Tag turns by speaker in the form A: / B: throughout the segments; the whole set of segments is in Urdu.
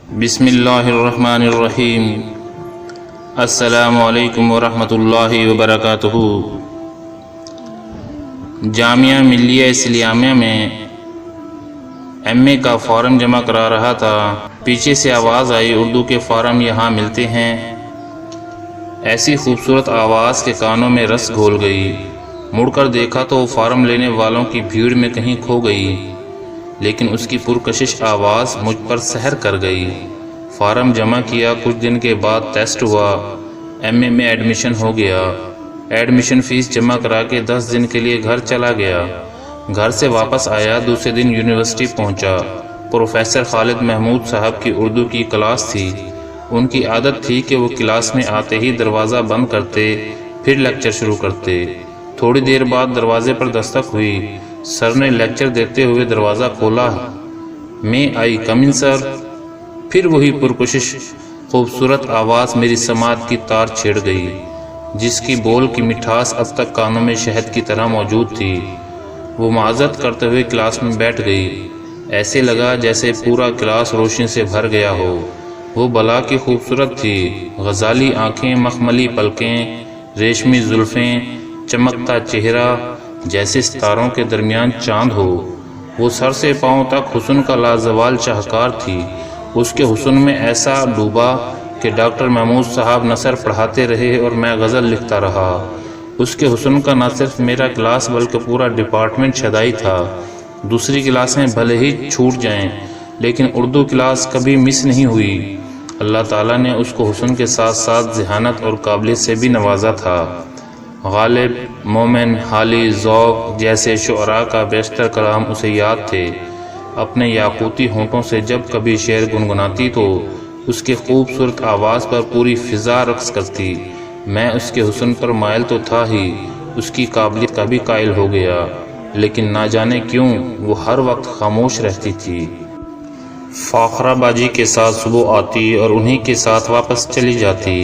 A: بسم اللہ الرحمن الرحیم۔ السلام علیکم ورحمۃ اللہ وبرکاتہ۔ جامعہ ملیہ اسلامیہ میں ایم اے کا فارم جمع کرا رہا تھا، پیچھے سے آواز آئی اردو کے فارم یہاں ملتے ہیں۔ ایسی خوبصورت آواز کے کانوں میں رس گھول گئی۔ مڑ کر دیکھا تو وہ فارم لینے والوں کی بھیڑ میں کہیں کھو گئی، لیکن اس کی پرکشش آواز مجھ پر سحر کر گئی۔ فارم جمع کیا، کچھ دن کے بعد ٹیسٹ ہوا، ایم اے میں ایڈمیشن ہو گیا۔ ایڈمیشن فیس جمع کرا کے 10 دن کے لیے گھر چلا گیا۔ گھر سے واپس آیا، دوسرے دن یونیورسٹی پہنچا۔ پروفیسر خالد محمود صاحب کی اردو کی کلاس تھی۔ ان کی عادت تھی کہ وہ کلاس میں آتے ہی دروازہ بند کرتے، پھر لیکچر شروع کرتے۔ تھوڑی دیر بعد دروازے پر دستک ہوئی۔ سر نے لیکچر دیتے ہوئے دروازہ کھولا۔ میں آئی کم ان سر؟ پھر وہی پرکشش خوبصورت آواز میری سماعت کی تار چھیڑ گئی، جس کی بول کی مٹھاس اب تک کانوں میں شہد کی طرح موجود تھی۔ وہ معذرت کرتے ہوئے کلاس میں بیٹھ گئی۔ ایسے لگا جیسے پورا کلاس روشنی سے بھر گیا ہو۔ وہ بلا کی خوبصورت تھی، غزالی آنکھیں، مخملی پلکیں، ریشمی زلفیں، چمکتا چہرہ جیسے ستاروں کے درمیان چاند ہو۔ وہ سر سے پاؤں تک حسن کا لازوال شاہکار تھی۔ اس کے حسن میں ایسا ڈوبا کہ ڈاکٹر محمود صاحب نثر پڑھاتے رہے اور میں غزل لکھتا رہا۔ اس کے حسن کا نہ صرف میرا کلاس بلکہ پورا ڈپارٹمنٹ شدائی تھا۔ دوسری کلاسیں بھلے ہی چھوٹ جائیں، لیکن اردو کلاس کبھی مس نہیں ہوئی۔ اللہ تعالیٰ نے اس کو حسن کے ساتھ ساتھ ذہانت اور قابلیت سے بھی نوازا تھا۔ غالب، مومن، حالی، ذوق جیسے شعراء کا بیشتر کلام اسے یاد تھے۔ اپنے یاقوتی ہونٹوں سے جب کبھی شعر گنگناتی تو اس کے خوبصورت آواز پر پوری فضا رقص کرتی۔ میں اس کے حسن پر مائل تو تھا ہی، اس کی قابلیت کا بھی قائل ہو گیا، لیکن نہ جانے کیوں وہ ہر وقت خاموش رہتی تھی۔ فاخرہ باجی کے ساتھ صبح آتی اور انہی کے ساتھ واپس چلی جاتی۔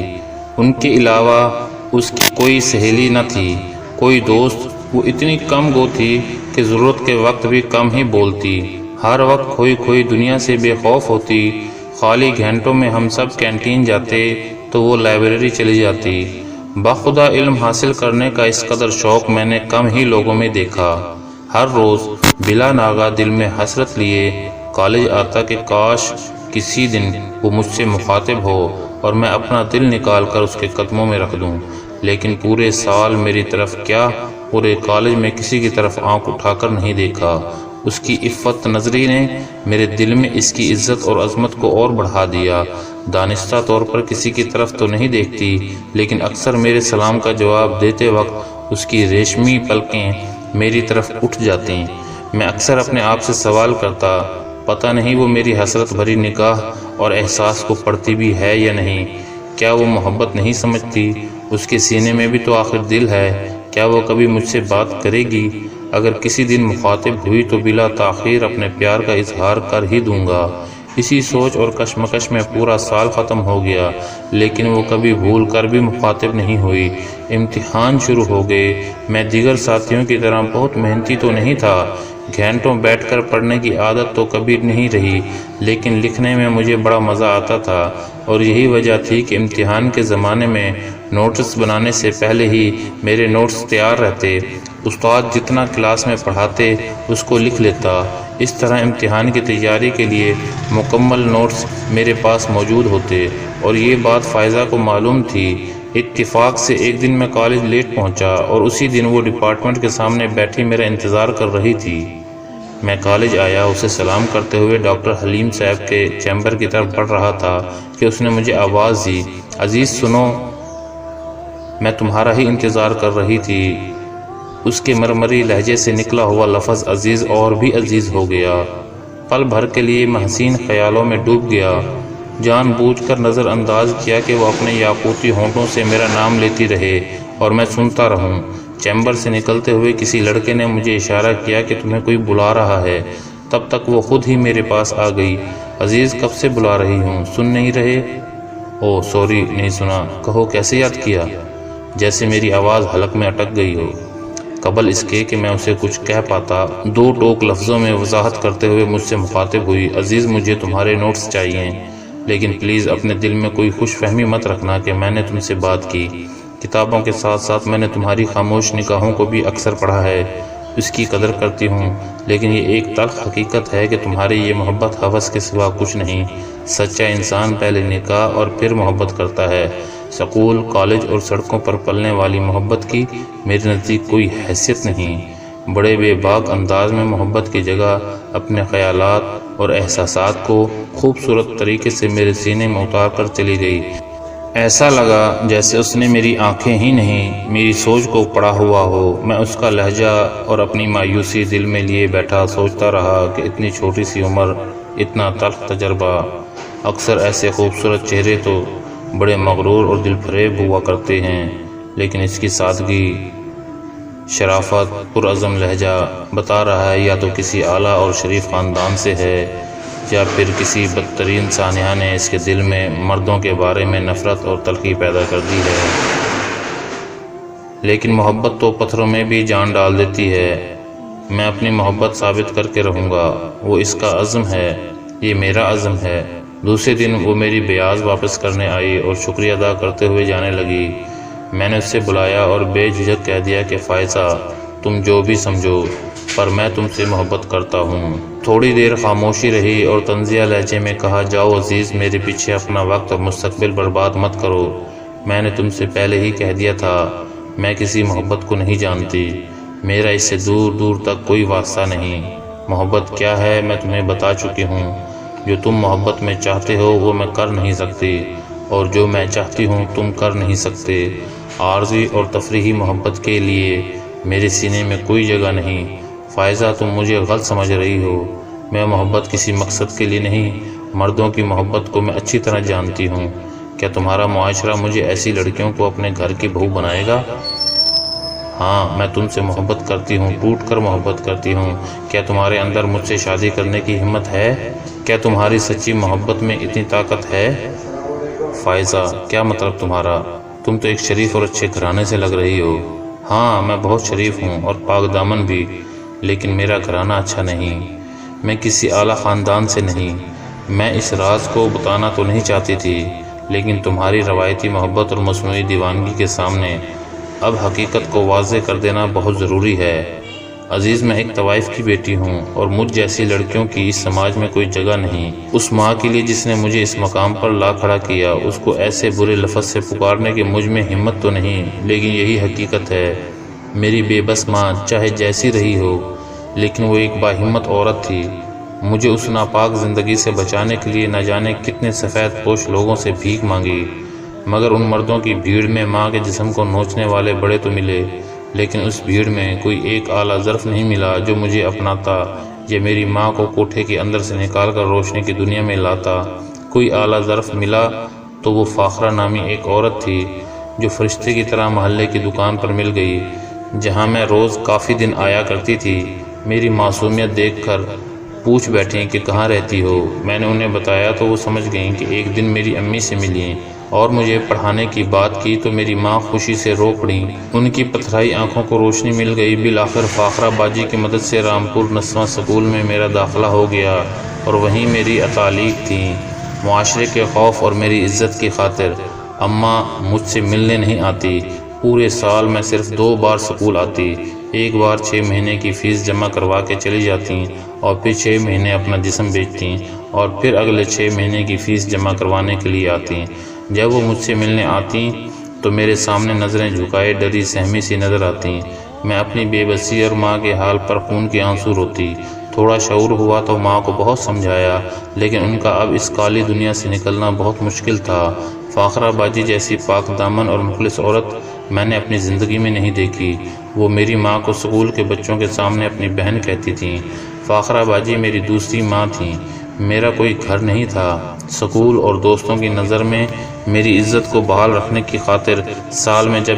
A: ان کے علاوہ اس کی کوئی سہیلی نہ تھی، کوئی دوست۔ وہ اتنی کم گو تھی کہ ضرورت کے وقت بھی کم ہی بولتی، ہر وقت کھوئی کھوئی دنیا سے بے خوف ہوتی۔ خالی گھنٹوں میں ہم سب کینٹین جاتے تو وہ لائبریری چلی جاتی۔ بخدا علم حاصل کرنے کا اس قدر شوق میں نے کم ہی لوگوں میں دیکھا۔ ہر روز بلا ناغہ دل میں حسرت لیے کالج آتا کہ کاش کسی دن وہ مجھ سے مخاطب ہو اور میں اپنا دل نکال کر اس کے قدموں میں رکھ دوں، لیکن پورے سال میری طرف کیا، پورے کالج میں کسی کی طرف آنکھ اٹھا کر نہیں دیکھا۔ اس کی عفت نظری نے میرے دل میں اس کی عزت اور عظمت کو اور بڑھا دیا۔ دانستہ طور پر کسی کی طرف تو نہیں دیکھتی، لیکن اکثر میرے سلام کا جواب دیتے وقت اس کی ریشمی پلکیں میری طرف اٹھ جاتی۔ میں اکثر اپنے آپ سے سوال کرتا، پتہ نہیں وہ میری حسرت بھری نگاہ اور احساس کو پڑھتی بھی ہے یا نہیں؟ کیا وہ محبت نہیں سمجھتی؟ اس کے سینے میں بھی تو آخر دل ہے۔ کیا وہ کبھی مجھ سے بات کرے گی؟ اگر کسی دن مخاطب ہوئی تو بلا تاخیر اپنے پیار کا اظہار کر ہی دوں گا۔ اسی سوچ اور کشمکش میں پورا سال ختم ہو گیا، لیکن وہ کبھی بھول کر بھی مخاطب نہیں ہوئی۔ امتحان شروع ہو گئے۔ میں دیگر ساتھیوں کی طرح بہت محنتی تو نہیں تھا، گھنٹوں بیٹھ کر پڑھنے کی عادت تو کبھی نہیں رہی، لیکن لکھنے میں مجھے بڑا مزہ آتا تھا، اور یہی وجہ تھی کہ امتحان کے زمانے میں نوٹس بنانے سے پہلے ہی میرے نوٹس تیار رہتے۔ استاد جتنا کلاس میں پڑھاتے اس کو لکھ لیتا۔ اس طرح امتحان کی تیاری کے لیے مکمل نوٹس میرے پاس موجود ہوتے، اور یہ بات فائزہ کو معلوم تھی۔ اتفاق سے ایک دن میں کالج لیٹ پہنچا اور اسی دن وہ ڈپارٹمنٹ کے سامنے بیٹھی میرا انتظار کر رہی تھی۔ میں کالج آیا، اسے سلام کرتے ہوئے ڈاکٹر حلیم صاحب کے چیمبر کی طرف بڑھ رہا تھا کہ اس نے مجھے آواز دی، عزیز سنو، میں تمہارا ہی انتظار کر رہی تھی۔ اس کے مرمری لہجے سے نکلا ہوا لفظ عزیز اور بھی عزیز ہو گیا۔ پل بھر کے لیے میں حسین خیالوں میں ڈوب گیا، جان بوجھ کر نظر انداز کیا کہ وہ اپنے یاقوتی ہونٹوں سے میرا نام لیتی رہے اور میں سنتا رہوں۔ چیمبر سے نکلتے ہوئے کسی لڑکے نے مجھے اشارہ کیا کہ تمہیں کوئی بلا رہا ہے۔ تب تک وہ خود ہی میرے پاس آ گئی۔ عزیز کب سے بلا رہی ہوں، سن نہیں رہے؟ او سوری، نہیں سنا، کہو کیسے یاد کیا؟ جیسے میری آواز حلق میں اٹک گئی ہو۔ قبل اس کے کہ میں اسے کچھ کہہ پاتا، دو ٹوک لفظوں میں وضاحت کرتے ہوئے مجھ سے مخاطب ہوئی، عزیز مجھے تمہارے نوٹس چاہیے۔ لیکن پلیز اپنے دل میں کوئی خوش فہمی مت رکھنا کہ میں نے تم سے بات کی۔ کتابوں کے ساتھ ساتھ میں نے تمہاری خاموش نگاہوں کو بھی اکثر پڑھا ہے، اس کی قدر کرتی ہوں، لیکن یہ ایک تلخ حقیقت ہے کہ تمہاری یہ محبت ہوس کے سوا کچھ نہیں۔ سچا انسان پہلے نکاح اور پھر محبت کرتا ہے۔ سکول، کالج اور سڑکوں پر پلنے والی محبت کی میرے نزدیک کوئی حیثیت نہیں۔ بڑے بے باک انداز میں محبت کی جگہ اپنے خیالات اور احساسات کو خوبصورت طریقے سے میرے سینے میں اتار کر چلی گئی۔ ایسا لگا جیسے اس نے میری آنکھیں ہی نہیں، میری سوچ کو پڑھا ہوا ہو۔ میں اس کا لہجہ اور اپنی مایوسی دل میں لیے بیٹھا سوچتا رہا کہ اتنی چھوٹی سی عمر، اتنا تلخ تجربہ۔ اکثر ایسے خوبصورت چہرے تو بڑے مغرور اور دل فریب ہوا کرتے ہیں، لیکن اس کی سادگی، شرافت، پرعزم لہجہ بتا رہا ہے یا تو کسی اعلیٰ اور شریف خاندان سے ہے یا پھر کسی بدترین سانحہ نے اس کے دل میں مردوں کے بارے میں نفرت اور تلخی پیدا کر دی ہے۔ لیکن محبت تو پتھروں میں بھی جان ڈال دیتی ہے۔ میں اپنی محبت ثابت کر کے رہوں گا، وہ اس کا عزم ہے، یہ میرا عزم ہے۔ دوسرے دن وہ میری بیاض واپس کرنے آئی اور شکریہ ادا کرتے ہوئے جانے لگی۔ میں نے اس سے بلایا اور بے جھجک کہہ دیا کہ فائزہ، تم جو بھی سمجھو، پر میں تم سے محبت کرتا ہوں۔ تھوڑی دیر خاموشی رہی اور طنزیہ لہجے میں کہا، جاؤ عزیز، میرے پیچھے اپنا وقت اور مستقبل برباد مت کرو۔ میں نے تم سے پہلے ہی کہہ دیا تھا، میں کسی محبت کو نہیں جانتی، میرا اس سے دور دور تک کوئی واسطہ نہیں۔ محبت کیا ہے میں تمہیں بتا چکی ہوں۔ جو تم محبت میں چاہتے ہو وہ میں کر نہیں سکتی، اور جو میں چاہتی ہوں تم کر نہیں سکتے۔ عارضی اور تفریحی محبت کے لیے میرے سینے میں کوئی جگہ نہیں۔ فائزہ، تم مجھے غلط سمجھ رہی ہو۔ میں محبت کسی مقصد کے لیے نہیں، مردوں کی محبت کو میں اچھی طرح جانتی ہوں۔ کیا تمہارا معاشرہ مجھے ایسی لڑکیوں کو اپنے گھر کی بہو بنائے گا؟ ہاں، میں تم سے محبت کرتی ہوں، ٹوٹ کر محبت کرتی ہوں۔ کیا تمہارے اندر مجھ سے شادی کرنے کی ہمت ہے؟ کیا تمہاری سچی محبت میں اتنی طاقت ہے؟ فائزہ، کیا مطلب تمہارا؟ تم تو ایک شریف اور اچھے گھرانے سے لگ رہی ہو۔ ہاں، میں بہت شریف ہوں اور پاک دامن بھی، لیکن میرا گھرانہ اچھا نہیں۔ میں کسی اعلیٰ خاندان سے نہیں۔ میں اس راز کو بتانا تو نہیں چاہتی تھی، لیکن تمہاری روایتی محبت اور مصنوعی دیوانگی کے سامنے اب حقیقت کو واضح کر دینا بہت ضروری ہے۔ عزیز، میں ایک طوائف کی بیٹی ہوں اور مجھ جیسی لڑکیوں کی اس سماج میں کوئی جگہ نہیں۔ اس ماں کے لیے جس نے مجھے اس مقام پر لا کھڑا کیا، اس کو ایسے برے لفظ سے پکارنے کی مجھ میں ہمت تو نہیں، لیکن یہی حقیقت ہے۔ میری بے بس ماں چاہے جیسی رہی ہو، لیکن وہ ایک باہمت عورت تھی۔ مجھے اس ناپاک زندگی سے بچانے کے لیے نہ جانے کتنے سفید پوش لوگوں سے بھیک مانگی، مگر ان مردوں کی بھیڑ میں ماں کے جسم کو نوچنے والے بڑے تو ملے، لیکن اس بھیڑ میں کوئی ایک اعلیٰ ظرف نہیں ملا جو مجھے اپناتا یا میری ماں کو کوٹھے کے اندر سے نکال کر روشنی کی دنیا میں لاتا۔ کوئی اعلیٰ ظرف ملا تو وہ فاخرہ نامی ایک عورت تھی جو فرشتے کی طرح محلے کی دکان پر مل گئی، جہاں میں روز کافی دن آیا کرتی تھی۔ میری معصومیت دیکھ کر پوچھ بیٹھیں کہ کہاں رہتی ہو۔ میں نے انہیں بتایا تو وہ سمجھ گئیں کہ ایک دن میری امی سے ملیں اور مجھے پڑھانے کی بات کی تو میری ماں خوشی سے رو پڑیں۔ ان کی پتھرائی آنکھوں کو روشنی مل گئی۔ بالآخر فاخرہ باجی کی مدد سے رامپور نسواں سکول میں میرا داخلہ ہو گیا اور وہیں میری تعلیق تھی۔ معاشرے کے خوف اور میری عزت کی خاطر اماں مجھ سے ملنے نہیں آتی۔ پورے سال میں صرف 2 بار سکول آتی، ایک بار 6 مہینے کی فیس جمع کروا کے چلی جاتی اور پھر 6 مہینے اپنا جسم بیچتی اور پھر اگلے 6 مہینے کی فیس جمع کروانے کے لیے آتی۔ جب وہ مجھ سے ملنے آتی تو میرے سامنے نظریں جھکائے ڈری سہمی سی نظر آتی۔ میں اپنی بے بسی اور ماں کے حال پر خون کے آنسو روتی۔ تھوڑا شعور ہوا تو ماں کو بہت سمجھایا، لیکن ان کا اب اس کالی دنیا سے نکلنا بہت مشکل تھا۔ فاخرہ باجی جیسی پاک دامن اور مخلص عورت میں نے اپنی زندگی میں نہیں دیکھی۔ وہ میری ماں کو سکول کے بچوں کے سامنے اپنی بہن کہتی تھیں۔ فاخرہ باجی میری دوسری ماں تھیں۔ میرا کوئی گھر نہیں تھا۔ سکول اور دوستوں کی نظر میں میری عزت کو بحال رکھنے کی خاطر سال میں جب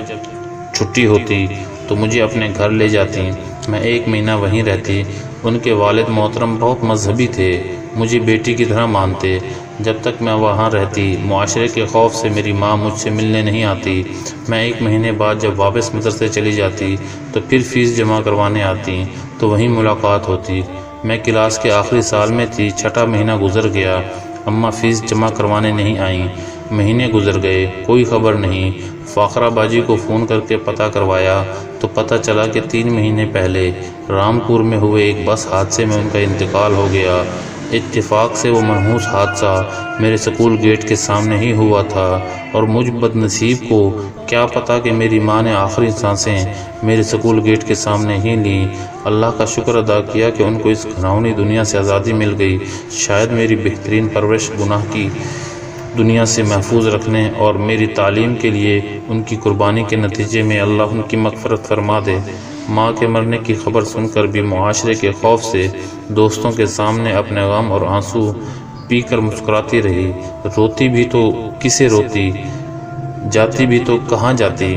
A: چھٹی ہوتی تو مجھے اپنے گھر لے جاتی۔ میں 1 مہینہ وہیں رہتی۔ ان کے والد محترم بہت مذہبی تھے، مجھے بیٹی کی طرح مانتے۔ جب تک میں وہاں رہتی، معاشرے کے خوف سے میری ماں مجھ سے ملنے نہیں آتی۔ میں 1 مہینے بعد جب واپس مدرسے چلی جاتی تو پھر فیس جمع کروانے آتی تو وہیں ملاقات ہوتی۔ میں کلاس کے آخری سال میں تھی، 6واں مہینہ گزر گیا۔ اماں فیس جمع کروانے نہیں آئیں۔ مہینے گزر گئے، کوئی خبر نہیں۔ فاخرہ باجی کو فون کر کے پتہ کروایا تو پتہ چلا کہ 3 مہینے پہلے رامپور میں ہوئے ایک بس حادثے میں ان کا انتقال ہو گیا۔ اتفاق سے وہ منحوس حادثہ میرے سکول گیٹ کے سامنے ہی ہوا تھا، اور مجھ بد نصیب کو کیا پتہ کہ میری ماں نے آخری سانسیں میرے سکول گیٹ کے سامنے ہی لیں۔ اللہ کا شکر ادا کیا کہ ان کو اس گھناؤنی دنیا سے آزادی مل گئی۔ شاید میری بہترین پرورش گناہ کی دنیا سے محفوظ رکھنے اور میری تعلیم کے لیے ان کی قربانی کے نتیجے میں اللہ ان کی مغفرت فرما دے۔ ماں کے مرنے کی خبر سن کر بھی معاشرے کے خوف سے دوستوں کے سامنے اپنے غم اور آنسو پی کر مسکراتی رہی۔ روتی بھی تو کسے روتی، جاتی بھی تو کہاں جاتی؟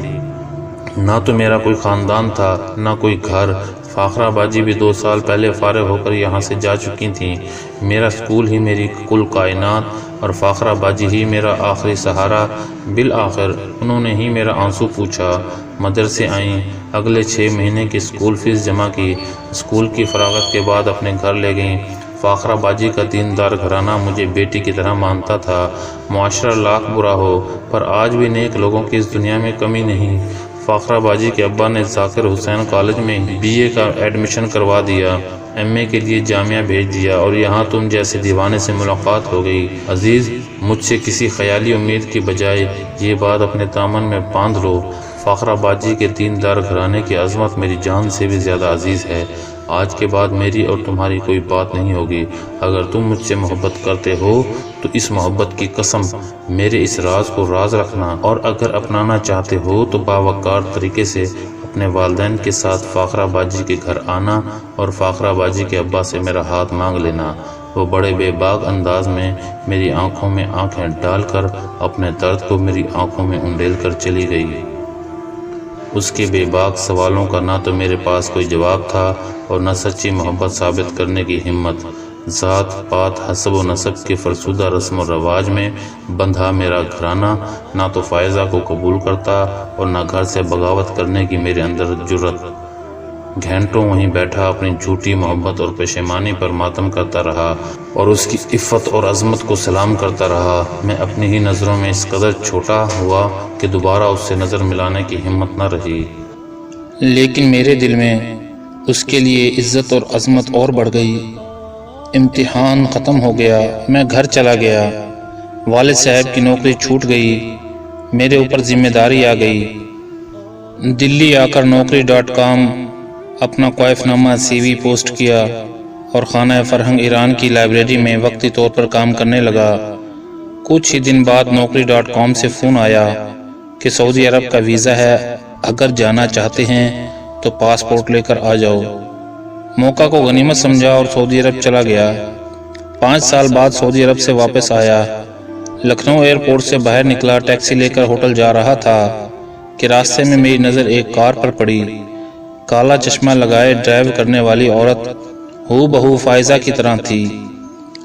A: نہ تو میرا کوئی خاندان تھا، نہ کوئی گھر۔ فاخرہ باجی بھی 2 سال پہلے فارغ ہو کر یہاں سے جا چکی تھیں۔ میرا سکول ہی میری کل کائنات اور فاخرہ باجی ہی میرا آخری سہارا۔ بالآخر انہوں نے ہی میرا آنسو پوچھا۔ مدرسے آئیں، اگلے 6 مہینے کی سکول فیس جمع کی، سکول کی فراغت کے بعد اپنے گھر لے گئیں۔ فاخرہ باجی کا دیندار گھرانہ مجھے بیٹی کی طرح مانتا تھا۔ معاشرہ لاکھ برا ہو، پر آج بھی نیک لوگوں کی اس دنیا میں کمی نہیں۔ فاخرہ باجی کے ابا نے ذاکر حسین کالج میں BA کا ایڈمیشن کروا دیا، MA کے لیے جامعہ بھیج دیا، اور یہاں تم جیسے دیوانے سے ملاقات ہو گئی۔ عزیز، مجھ سے کسی خیالی امید کی بجائے یہ بات اپنے دامن میں باندھ لو، فاخرہ باجی کے دیندار گھرانے کی عظمت میری جان سے بھی زیادہ عزیز ہے۔ آج کے بعد میری اور تمہاری کوئی بات نہیں ہوگی۔ اگر تم مجھ سے محبت کرتے ہو تو اس محبت کی قسم میرے اس راز کو راز رکھنا، اور اگر اپنانا چاہتے ہو تو باوقار طریقے سے اپنے والدین کے ساتھ فاخرہ باجی کے گھر آنا اور فاخرہ باجی کے ابا سے میرا ہاتھ مانگ لینا۔ وہ بڑے بے باک انداز میں میری آنکھوں میں آنکھیں ڈال کر اپنے درد کو میری آنکھوں میں انڈیل کر چلی گئی۔ اس کے بے باک سوالوں کا نہ تو میرے پاس کوئی جواب تھا اور نہ سچی محبت ثابت کرنے کی ہمت۔ ذات پات حسب و نسب کے فرسودہ رسم و رواج میں بندھا میرا گھرانہ نہ تو فائزہ کو قبول کرتا اور نہ گھر سے بغاوت کرنے کی میرے اندر جرأت۔ گھنٹوں وہیں بیٹھا اپنی جھوٹی محبت اور پشیمانی پر ماتم کرتا رہا اور اس کی عفت اور عظمت کو سلام کرتا رہا۔ میں اپنی ہی نظروں میں اس قدر چھوٹا ہوا کہ دوبارہ اس سے نظر ملانے کی ہمت نہ رہی۔
B: لیکن میرے دل میں اس کے لیے عزت اور عظمت اور بڑھ گئی۔ امتحان ختم ہو گیا، میں گھر چلا گیا۔ والد صاحب کی نوکری چھوٹ گئی، میرے اوپر ذمہ داری آ گئی۔ دلی آ کر نوکری.com اپنا کوائف نامہ CV پوسٹ کیا اور خانہ فرہنگ ایران کی لائبریری میں وقتی طور پر کام کرنے لگا۔ کچھ ہی دن بعد نوکری.com سے فون آیا کہ سعودی عرب کا ویزا ہے، اگر جانا چاہتے ہیں تو پاسپورٹ لے کر آ جاؤ۔ موقع کو غنیمت سمجھا اور سعودی عرب چلا گیا۔ 5 سال بعد سعودی عرب سے واپس آیا۔ لکھنؤ ایئرپورٹ سے باہر نکلا، ٹیکسی لے کر ہوٹل جا رہا تھا کہ راستے میں میری نظر ایک کار پر پڑی۔ کالا چشمہ لگائے ڈرائیو کرنے والی عورت ہو بہو فائزہ کی طرح تھی،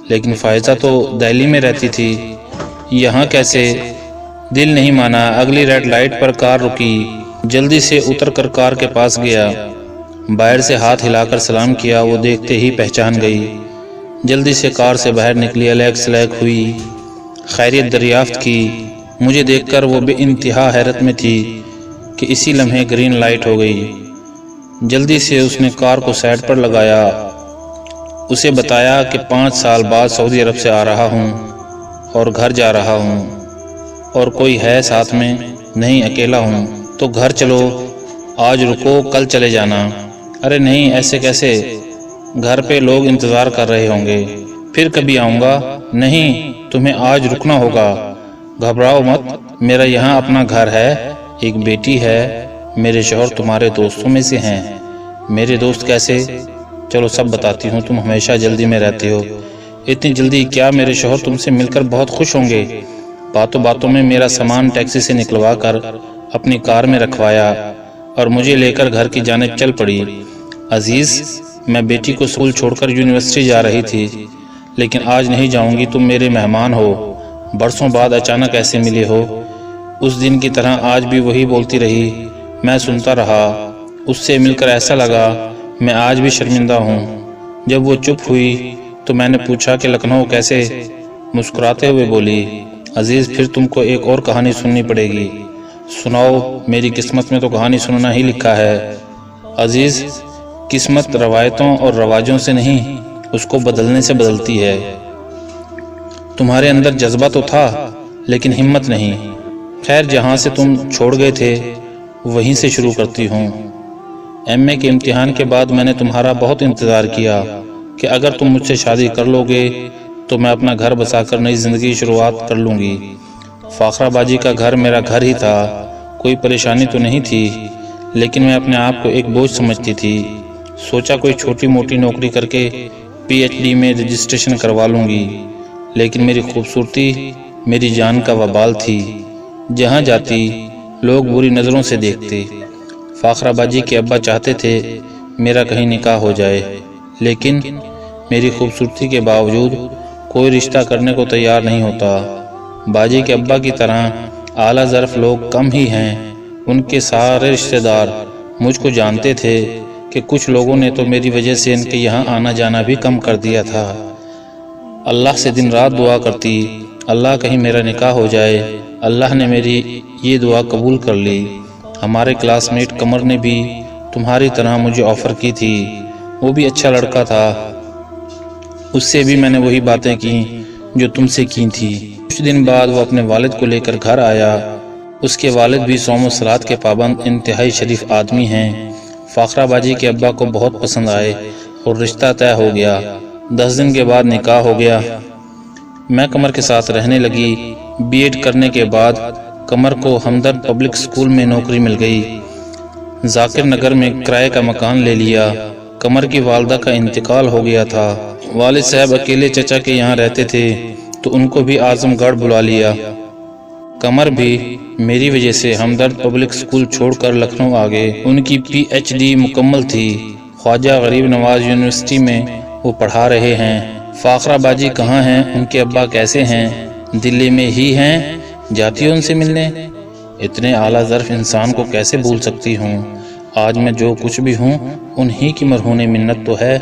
B: لیکن فائزہ تو دہلی میں رہتی تھی، یہاں کیسے؟ دل نہیں مانا۔ اگلی ریڈ لائٹ پر کار رکی، جلدی سے اتر کر کار کے پاس گیا، باہر سے ہاتھ ہلا کر سلام کیا۔ وہ دیکھتے ہی پہچان گئی، جلدی سے کار سے باہر نکلی، الیک سلیک ہوئی، خیریت دریافت کی۔ مجھے دیکھ کر وہ بے انتہا حیرت میں تھی کہ اسی لمحے گرین لائٹ ہو گئی۔ جلدی سے اس نے کار کو سائڈ پر لگایا، اسے بتایا کہ 5 سال بعد سعودی عرب سے آ رہا ہوں اور گھر جا رہا ہوں، اور کوئی ہے ساتھ میں؟ نہیں، اکیلا ہوں۔ تو گھر چلو، آج رکو، کل چلے جانا۔ ارے نہیں، ایسے کیسے؟ گھر پہ لوگ انتظار کر رہے ہوں گے، پھر کبھی آؤں گا۔ نہیں، تمہیں آج رکنا ہوگا، گھبراؤ مت، میرا یہاں اپنا گھر ہے، ایک بیٹی ہے، میرے شوہر تمہارے دوستوں میں سے ہیں۔ میرے دوست کیسے؟ چلو سب بتاتی ہوں، تم ہمیشہ جلدی میں رہتے ہو۔ اتنی جلدی کیا؟ میرے شوہر تم سے مل کر بہت خوش ہوں گے۔ باتوں باتوں میں میرا سامان ٹیکسی سے نکلوا کر اپنی کار میں رکھوایا اور مجھے لے کر گھر کی جانب چل پڑی۔ عزیز، میں بیٹی کو اسکول چھوڑ کر یونیورسٹی جا رہی تھی، لیکن آج نہیں جاؤں گی، تم میرے مہمان ہو، برسوں بعد اچانک ایسے ملے ہو۔ اس دن کی طرح آج بھی وہی بولتی رہی، میں سنتا رہا۔ اس سے مل کر ایسا لگا میں آج بھی شرمندہ ہوں۔ جب وہ چپ ہوئی تو میں نے پوچھا کہ لکھنؤ کیسے؟ مسکراتے ہوئے بولی، عزیز پھر تم کو ایک اور کہانی سننی پڑے گی۔ سناؤ، میری قسمت میں تو کہانی سننا ہی لکھا ہے۔ عزیز، قسمت روایتوں اور رواجوں سے نہیں، اس کو بدلنے سے بدلتی ہے۔ تمہارے اندر جذبہ تو تھا لیکن ہمت نہیں۔ خیر، جہاں سے تم چھوڑ گئے تھے وہیں سے شروع کرتی ہوں۔ ایم اے کے امتحان کے بعد میں نے تمہارا بہت انتظار کیا کہ اگر تم مجھ سے شادی کر لو گے تو میں اپنا گھر بسا کر نئی زندگی شروعات کر لوں گی۔ فاخرہ باجی کا گھر میرا گھر ہی تھا، کوئی پریشانی تو نہیں تھی، لیکن میں اپنے آپ کو ایک بوجھ سمجھتی تھی۔ سوچا کوئی چھوٹی موٹی نوکری کر کے پی ایچ ڈی میں رجسٹریشن کروا لوں گی، لیکن میری خوبصورتی میری جان کا وبال تھی۔ جہاں جاتی لوگ بری نظروں سے دیکھتے۔ فاخرہ باجی کے ابا چاہتے تھے میرا کہیں نکاح ہو جائے، لیکن میری خوبصورتی کے باوجود کوئی رشتہ کرنے کو تیار نہیں ہوتا۔ باجی کے ابا کی طرح اعلیٰ ظرف لوگ کم ہی ہیں۔ ان کے سارے رشتہ دار مجھ کو جانتے تھے کہ کچھ لوگوں نے تو میری وجہ سے ان کے یہاں آنا جانا بھی کم کر دیا تھا۔ اللہ سے دن رات دعا کرتی، اللہ کہیں میرا نکاح ہو جائے۔ اللہ نے میری یہ دعا قبول کر لی۔ ہمارے کلاس میٹ قمر نے بھی تمہاری طرح مجھے آفر کی تھی، وہ بھی اچھا لڑکا تھا۔ اس سے بھی میں نے وہی باتیں کی جو تم سے کی تھی۔ کچھ دن بعد وہ اپنے والد کو لے کر گھر آیا۔ اس کے والد بھی صوم و صلات کے پابند انتہائی شریف آدمی ہیں۔ فاخرہ باجی کے ابا کو بہت پسند آئے اور رشتہ طے ہو گیا۔ 10 دن کے بعد نکاح ہو گیا۔ میں قمر کے ساتھ رہنے لگی۔ بی ایڈ کرنے کے بعد قمر کو ہمدرد پبلک اسکول میں نوکری مل گئی۔ ذاکر نگر میں کرائے کا مکان لے لیا۔ قمر کی والدہ کا انتقال ہو گیا تھا۔ والد صاحب اکیلے چچا کے یہاں رہتے تھے تو ان کو بھی اعظم گڑھ بلا لیا۔ قمر بھی میری وجہ سے ہمدرد پبلک اسکول چھوڑ کر لکھنؤ آ گئے۔ ان کی پی ایچ ڈی مکمل تھی۔ خواجہ غریب نواز یونیورسٹی میں وہ پڑھا رہے ہیں۔ فاخرہ باجی کہاں ہیں؟ ان کے ابا کیسے ہیں؟ دلی میں ہی ہیں؟ جاتی ہوں ان سے ملنے؟ اتنے اعلیٰ ظرف انسان کو کیسے بھول سکتی ہوں؟ آج میں جو کچھ بھی ہوں انہی کی مرہون منت تو ہے۔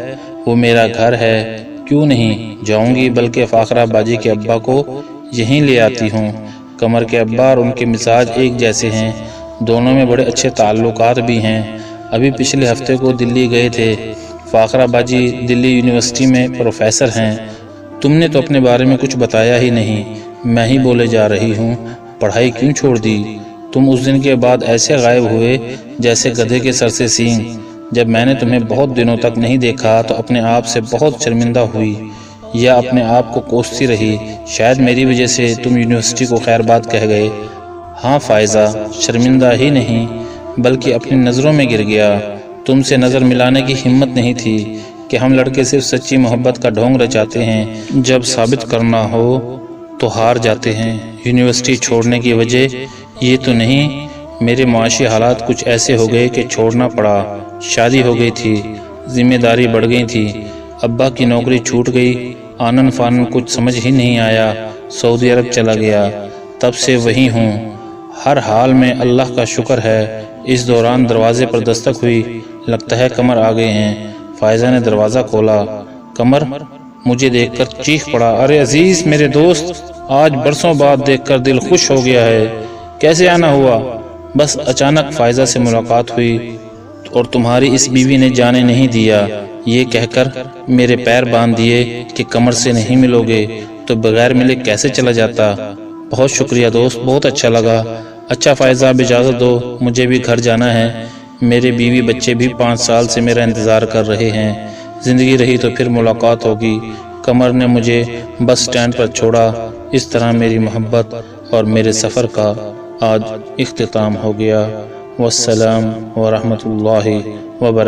B: وہ میرا گھر ہے، کیوں نہیں جاؤں گی، بلکہ فاخرہ باجی کے ابا کو یہیں لے آتی ہوں۔ قمر کے ابا اور ان کے مزاج ایک جیسے ہیں، دونوں میں بڑے اچھے تعلقات بھی ہیں۔ ابھی پچھلے ہفتے کو دلی گئے تھے۔ فاخرہ باجی دلی یونیورسٹی میں پروفیسر ہیں۔ تم نے تو اپنے بارے میں کچھ بتایا ہی نہیں، میں ہی بولے جا رہی ہوں۔ پڑھائی کیوں چھوڑ دی؟ تم اس دن کے بعد ایسے غائب ہوئے جیسے گدھے کے سر سے سینگ۔ جب میں نے تمہیں بہت دنوں تک نہیں دیکھا تو اپنے آپ سے بہت شرمندہ ہوئی یا اپنے آپ کو کوستی رہی، شاید میری وجہ سے تم یونیورسٹی کو خیر بات کہہ گئے۔ ہاں فائزہ، شرمندہ ہی نہیں بلکہ اپنی نظروں میں گر گیا۔ تم سے نظر ملانے کی ہمت نہیں تھی کہ ہم لڑکے صرف سچی محبت کا ڈھونگ رچاتے ہیں، جب ثابت کرنا ہو تو ہار جاتے ہیں۔ یونیورسٹی چھوڑنے کی وجہ یہ تو نہیں، میرے معاشی حالات کچھ ایسے ہو گئے کہ چھوڑنا پڑا۔ شادی ہو گئی تھی، ذمہ داری بڑھ گئی تھی، ابا کی نوکری چھوٹ گئی، آنن فانن کچھ سمجھ ہی نہیں آیا، سعودی عرب چلا گیا، تب سے وہی ہوں۔ ہر حال میں اللہ کا شکر ہے۔ اس دوران دروازے پر دستک ہوئی، لگتا ہے قمر آ گئے ہیں۔ فائزہ نے دروازہ کھولا۔ قمر مجھے دیکھ کر چیخ پڑا، ارے عزیز میرے دوست، آج برسوں بعد دیکھ کر دل خوش ہو گیا ہے، کیسے آنا ہوا؟ بس اچانک فائزہ سے ملاقات ہوئی اور تمہاری اس بیوی نے جانے نہیں دیا، یہ کہہ کر میرے پیر باندھ دیے کہ قمر سے نہیں ملو گے تو بغیر ملے کیسے چلا جاتا۔ بہت شکریہ دوست، بہت اچھا لگا۔ اچھا فائزہ، اب اجازت دو، مجھے بھی گھر جانا ہے۔ میرے بیوی بچے بھی 5 سال سے میرا انتظار کر رہے ہیں۔ زندگی رہی تو پھر ملاقات ہوگی۔ قمر نے مجھے بس سٹینڈ پر چھوڑا۔ اس طرح میری محبت اور میرے سفر کا آج اختتام ہو گیا۔ والسلام ورحمۃ اللہ وبرکاتہ۔